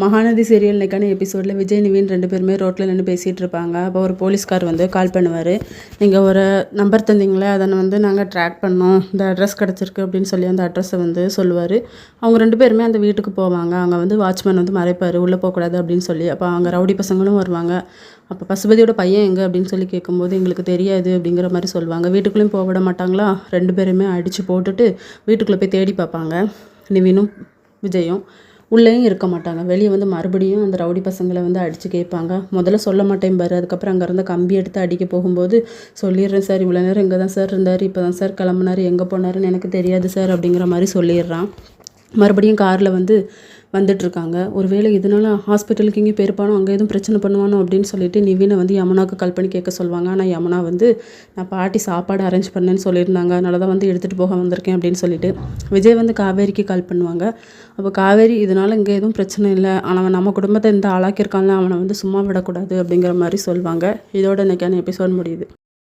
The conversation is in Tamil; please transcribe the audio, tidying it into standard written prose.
மகாநதி சீரியல் இன்னைக்கான எபிசோடில் விஜய் நிவின் 2 பேருமே ரோட்டில் நின்று பேசிகிட்டு இருப்பாங்க. அப்போ ஒரு போலீஸ்கார் வந்து கால் பண்ணுவார். நீங்கள் ஒரு நம்பர் தந்தீங்களே, அதை வந்து நாங்கள் ட்ராக் பண்ணோம், இந்த அட்ரஸ் கிடச்சிருக்கு அப்படின்னு சொல்லி அந்த அட்ரஸை வந்து சொல்லுவார். அவங்க 2 பேருமே அந்த வீட்டுக்கு போவாங்க. அங்கே வந்து வாட்ச்மேன் வந்து மறைப்பார், உள்ளே போகக்கூடாது அப்படின்னு சொல்லி. அப்போ அங்கே ரவுடி பசங்களும் வருவாங்க. அப்போ பசுபதியோட பையன் எங்கே அப்படின்னு சொல்லி கேட்கும்போது எங்களுக்கு தெரியாது அப்படிங்கிற மாதிரி சொல்லுவாங்க. வீட்டுக்குள்ளேயும் போக விட மாட்டாங்களா, 2 பேருமே அடித்து போட்டுட்டு வீட்டுக்குள்ளே போய் தேடி பார்ப்பாங்க. நிவினும் விஜயும் உள்ளேயும் இருக்க மாட்டாங்க. வெளியே வந்து மறுபடியும் அந்த ரவுடி பசங்களை வந்து அடித்து கேட்பாங்க. முதல்ல சொல்ல மாட்டேன் பாரு, அதுக்கப்புறம் அங்கேருந்து கம்பி எடுத்து அடிக்க போகும்போது சொல்லிடுறேன் சார், இவ்வளோ நேரம் இங்கே தான் சார் இருந்தார், இப்போ தான் சார் கிளம்புனார், எங்கே போனாருன்னு எனக்கு தெரியாது சார் அப்படிங்கிற மாதிரி சொல்லிடுறான். மறுபடியும் காரில் வந்துட்டுருக்காங்க. ஒருவேளை இதனால ஹாஸ்பிட்டலுக்கு இங்கே போயிருப்பானோ, அங்கே எதுவும் பிரச்சனை பண்ணுவானோ அப்படின்னு சொல்லிட்டு நிவினை வந்து யமுனாவுக்கு கால் பண்ணி கேட்க சொல்லுவாங்க. ஆனால் யமுனா வந்து நான் பாட்டி சாப்பாடு அரேஞ்ச் பண்ணேன்னு சொல்லியிருந்தாங்க, அதனால தான் வந்து எடுத்துகிட்டு போக வந்திருக்கேன் அப்படின்னு சொல்லிட்டு விஜய் வந்து காவேரிக்கு கால் பண்ணுவாங்க. அப்போ காவேரி இதனால் இங்கே எதுவும் பிரச்சனை இல்லை, ஆனால் நம்ம குடும்பத்தை இந்த ஆளாக்கியிருக்கான்ல, அவனை வந்து சும்மா விடக்கூடாது அப்படிங்கிற மாதிரி சொல்லுவாங்க. இதோட இன்றைக்கான எபிசோட் முடியுது.